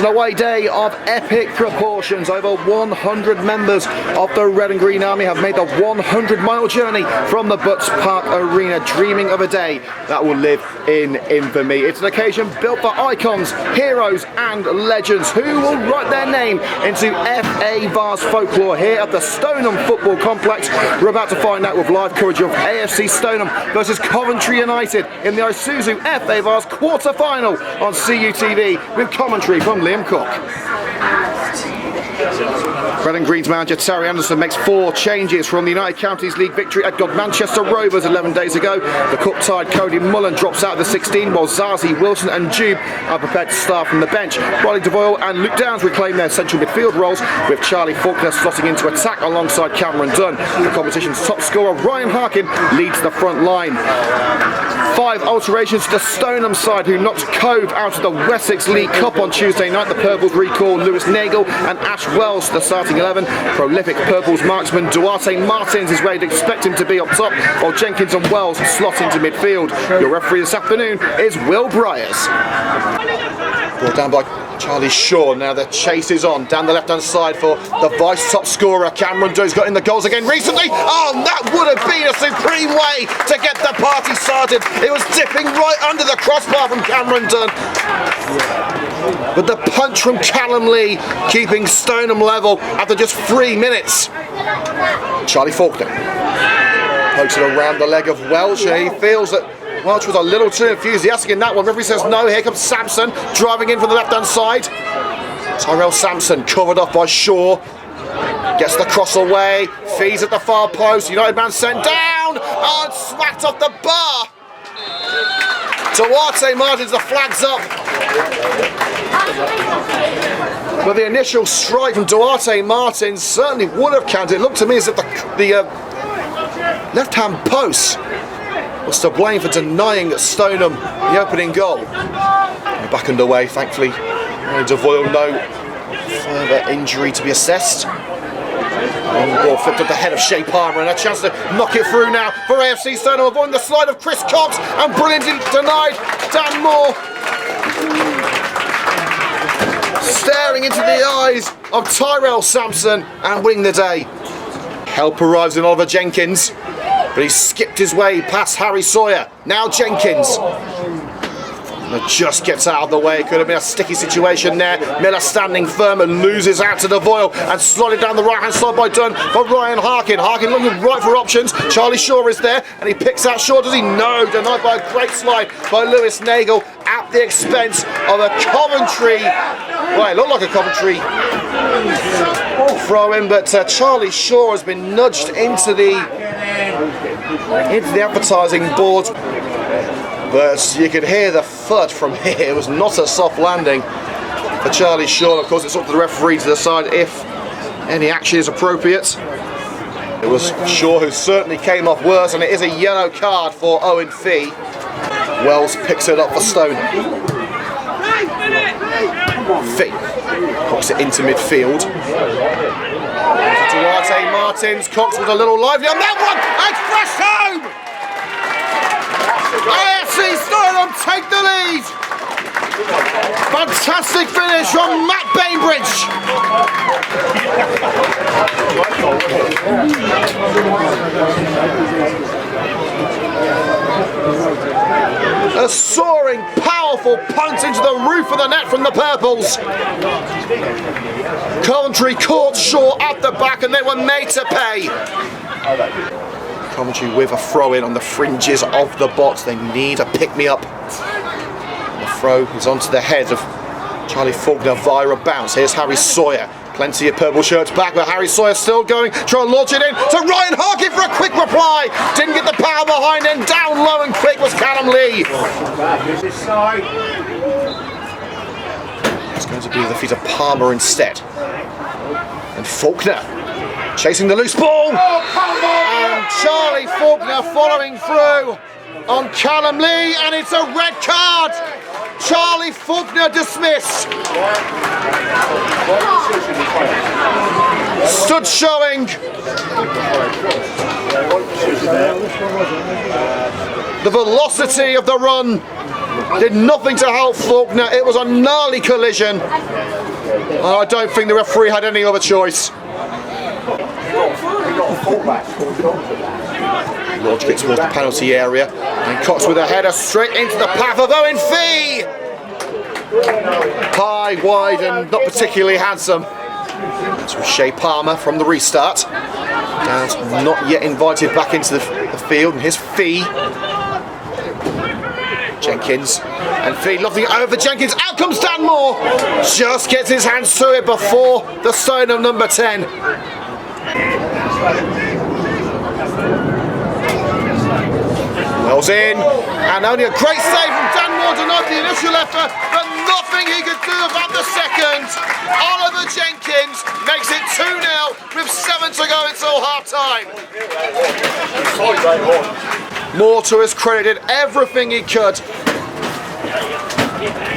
an away day of epic proportions. Over 100 members of the Red and Green Army have made the 100-mile journey from the Butts Park Arena, dreaming of a day that will live in infamy. It's an occasion built for icons, heroes and legends who will write their name into FA Vase folklore here at the Stoneham Football Complex. We're about to find out with live coverage of AFC Stoneham versus Coventry United in the Isuzu FA Vase quarter-final on CUTV with commentary from Liam Cook. Red and Green's manager Terry Anderson makes 4 changes from the United Counties League victory at Manchester Rovers 11 days ago. The cup-tied Cody Mullen drops out of the 16, while Zazie, Wilson and Jube are prepared to start from the bench. Riley DeVoyle and Luke Downs reclaim their central midfield roles, with Charlie Faulkner slotting into attack alongside Cameron Dunn. The competition's top scorer Ryan Harkin leads the front line. 5 alterations to the Stoneham side, who knocked Cove out of the Wessex League Cup on Tuesday night. The Purples recall Lewis Nagel and Ash Wells to the starting 11. Prolific Purples marksman Duarte Martins is where you'd expect him to be up top, while Jenkins and Wells slot into midfield. Your referee this afternoon is Will Bryers. Brought down by Charlie Shaw. Now the chase is on down the left-hand side for the vice top scorer Cameron Dunn. He's got in the goals again recently. Oh, that would have been a supreme way to get the party started. It was dipping right under the crossbar from Cameron Dunn. But the punch from Callum Lee keeping Stoneham level after just 3 minutes. Charlie Faulkner pokes it around the leg of Welsh, and he feels that Welsh was a little too enthusiastic in that one. Referee says no. Here comes Sampson driving in from the left-hand side. Tyrell Sampson covered off by Shaw. Gets the cross away. Feeds at the far post. United man sent down. Oh, and smacked off the bar. Duarte Martins, the flag's up. But the initial strike from Duarte Martins certainly would have counted. It looked to me as if the left-hand post was to blame for denying Stoneham the opening goal. We're back underway, thankfully. DeVoyle, no further injury to be assessed. Long ball flipped at the head of Shea Palmer, and a chance to knock it through now for AFC Stoneham, avoiding the slide of Chris Cox, and brilliantly denied Dan Moore. Staring into the eyes of Tyrell Sampson and winning the day. Help arrives in Oliver Jenkins, but he skipped his way past Harry Sawyer. Now Jenkins. And just gets out of the way. Could have been a sticky situation there. Miller standing firm and loses out to DeVoyle and slotted down the right-hand side by Dunn for Ryan Harkin. Harkin looking right for options. Charlie Shaw is there, and he picks out Shaw. Does he? No. Denied by a great slide by Lewis Nagel at the expense of a Coventry. Well, it looked like a Coventry throw in, but Charlie Shaw has been nudged into the advertising board. But you could hear the thud from here. It was not a soft landing for Charlie Shaw. Of course, it's up to the referee to decide if any action is appropriate. It was Shaw who certainly came off worse, and it is a yellow card for Owen Fee. Wells picks it up for Stoneham. Fee puts it into midfield. Duarte Martins. Cox was a little lively on that one, and fresh home! AFC Stoneham take the lead. Fantastic finish from Matt Bainbridge. A soaring, powerful punt into the roof of the net from the Purples. Coventry caught Shaw at the back, and they were made to pay. Coventry with a throw-in on the fringes of the box. They need a pick-me-up. The throw is onto the head of Charlie Faulkner via a bounce. Here's Harry Sawyer. Plenty of purple shirts back, but Harry Sawyer still going. Trying to launch it in to Ryan Harkin for a quick reply. Didn't get the power behind him. Down low and quick was Callum Lee. It's going to be the feet of Palmer instead. And Faulkner chasing the loose ball, and Charlie Faulkner following through on Callum Lee, and it's a red card. Charlie Faulkner dismissed. Stood showing the velocity of the run did nothing to help Faulkner. It was a gnarly collision. And I don't think the referee had any other choice. Lodge gets towards the penalty area, and Cox with a header straight into the path of Owen Fee. High, wide, and not particularly handsome. That's with Shea Palmer from the restart. Downs not yet invited back into the field, and here's Fee. Jenkins, and Fee lofting over Jenkins. Out comes Dan Moore. Just gets his hands to it before the Stoneham number 10. Wells in, and only a great save from Dan Moore denied the initial effort, but nothing he could do about the second. Oliver Jenkins makes it 2-0 with 7 to go until half-time. Moore, to his credit, did everything he could.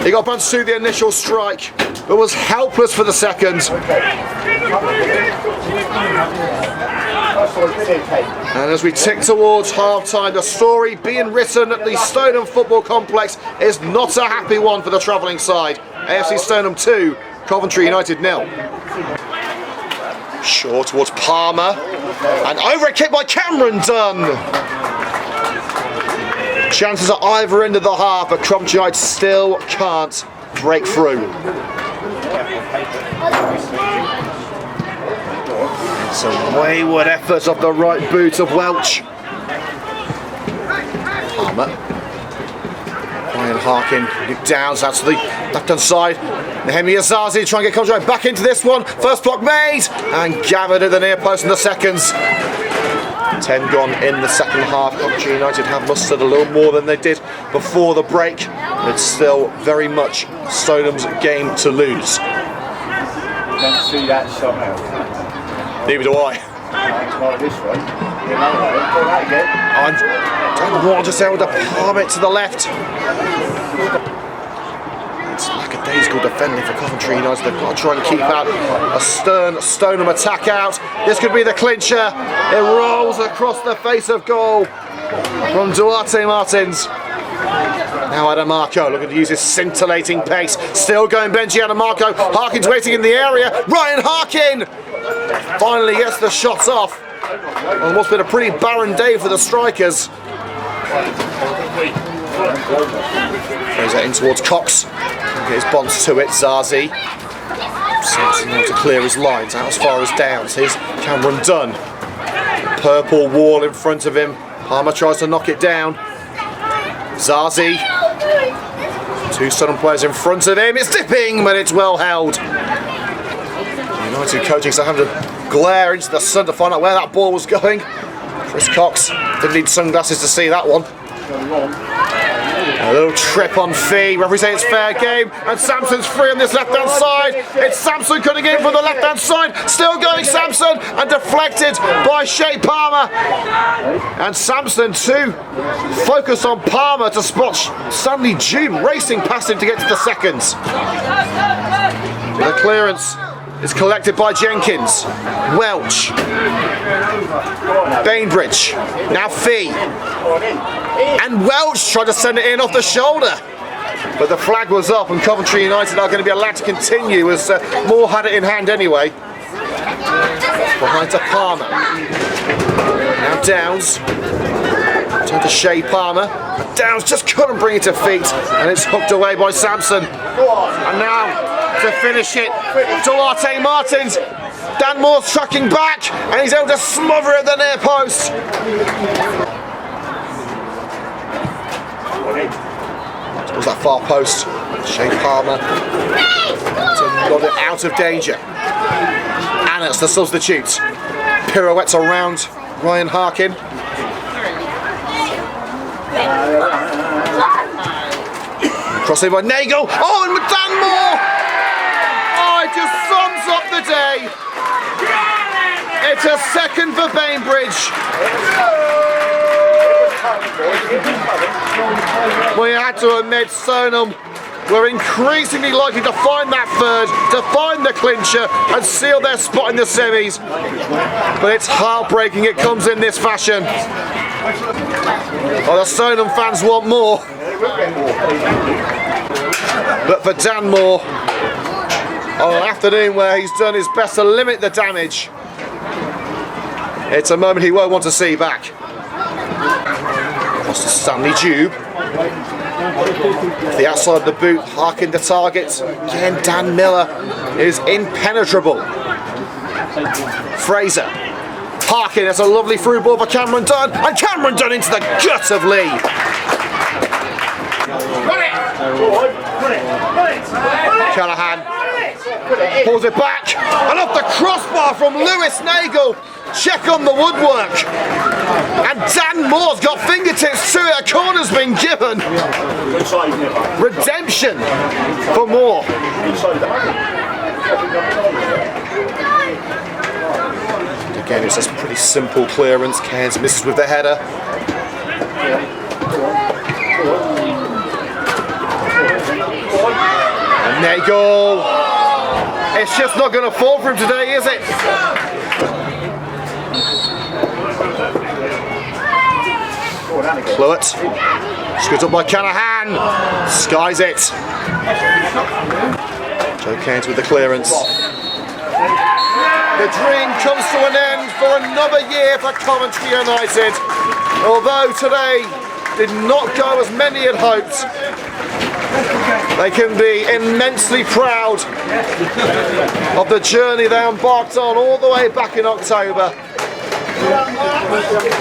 He got punched through the initial strike, but was helpless for the second. And as we tick towards half-time, the story being written at the Stoneham Football Complex is not a happy one for the travelling side. AFC Stoneham 2, Coventry United 0. Shaw towards Palmer, and over a kick by Cameron Dunn. Chances at either end of the half, but Coventry United still can't break through. Some wayward efforts of the right boot of Welch. Palmer. Ryan Harkin, Luke Downs out to the left-hand side. Nehemiah Zazi trying to get Coventry back into this one. First block made, and gathered at the near post in the seconds. 10 gone in the second half. Coventry United have mustered a little more than they did before the break. It's still very much Stoneham's game to lose. Don't see that shot out. Neither do I. And Dan Moore just able to palm it to the left. It's lackadaisical defending for Coventry United. They've got to try and keep out a stern Stoneham attack out. This could be the clincher. It rolls across the face of goal from Duarte Martins. Now Adamarco looking to use his scintillating pace. Still going Benji Adamarco. Harkin's waiting in the area. Ryan Harkin finally gets the shot off. Well, it must have been a pretty barren day for the strikers. Throws that in towards Cox. Get his bonds to it. Zazi. Simpson now to clear his lines out as far as Downs. Here's Cameron Dunn. Purple wall in front of him. Palmer tries to knock it down. Zazi. Two Stoneham players in front of him. It's dipping, but it's well held. United coaching so having to glare into the sun to find out where that ball was going. Chris Cox didn't need sunglasses to see that one. A little trip on Fee. Referee say it's fair game, and Sampson's free on this left-hand side. It's Sampson cutting in from the left-hand side. Still going Sampson, and deflected by Shea Palmer. And Sampson too focused on Palmer to spot Stanley June racing past him to get to the seconds. The clearance is collected by Jenkins. Welch. Bainbridge. Now Fee. And Welch tried to send it in off the shoulder. But the flag was up, and Coventry United are going to be allowed to continue as Moore had it in hand anyway. Behind to Palmer. Now Downs. Turn to Shea Palmer. Downs just couldn't bring it to feet, and it's hooked away by Sampson. And now to finish it, Duarte Martins. Dan Moore's tracking back, and he's able to smother it at the near post. Towards that far post, Shea Palmer to nod it out of danger. And it's the substitute. Pirouettes around Ryan Harkin. Crossing by Nagel. Oh, and Dan Moore! Oh, it just sums up the day. It's a second for Bainbridge. We had to admit Stoneham were increasingly likely to find that third, to find the clincher and seal their spot in the semis. But it's heartbreaking it comes in this fashion. Oh, the Stoneham fans want more. But for Dan Moore, on an afternoon where he's done his best to limit the damage, it's a moment he won't want to see back. Across to Stanley Jube. The outside of the boot, harking the target. Again, Dan Miller is impenetrable. Fraser. Harkin, that's a lovely through ball for Cameron Dunn, and Cameron Dunn into the gut of Lee. Callahan pulls it back, and off the crossbar from Lewis Nagel. Check on the woodwork, and Dan Moore's got fingertips to it. A corner's been given. Redemption for Moore. Again, it's a pretty simple clearance. Cairns misses with the header. And Nagel. It's just not going to fall for him today, is it? Clewett. Screwed up by Callahan. Skies it. Joe Cairns with the clearance. The dream comes to an end for another year for Coventry United. Although today did not go as many had hoped, they can be immensely proud of the journey they embarked on all the way back in October.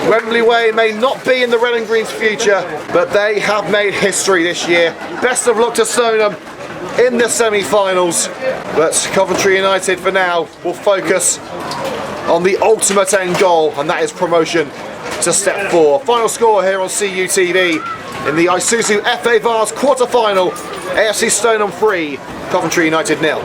Wembley Way may not be in the Red and Green's future, but they have made history this year. Best of luck to Stoneham in the semi-finals, but Coventry United for now will focus on the ultimate end goal, and that is promotion to Step 4. Final score here on CUTV in the Isuzu FA Vase quarter-final. AFC Stoneham 3, Coventry United 0.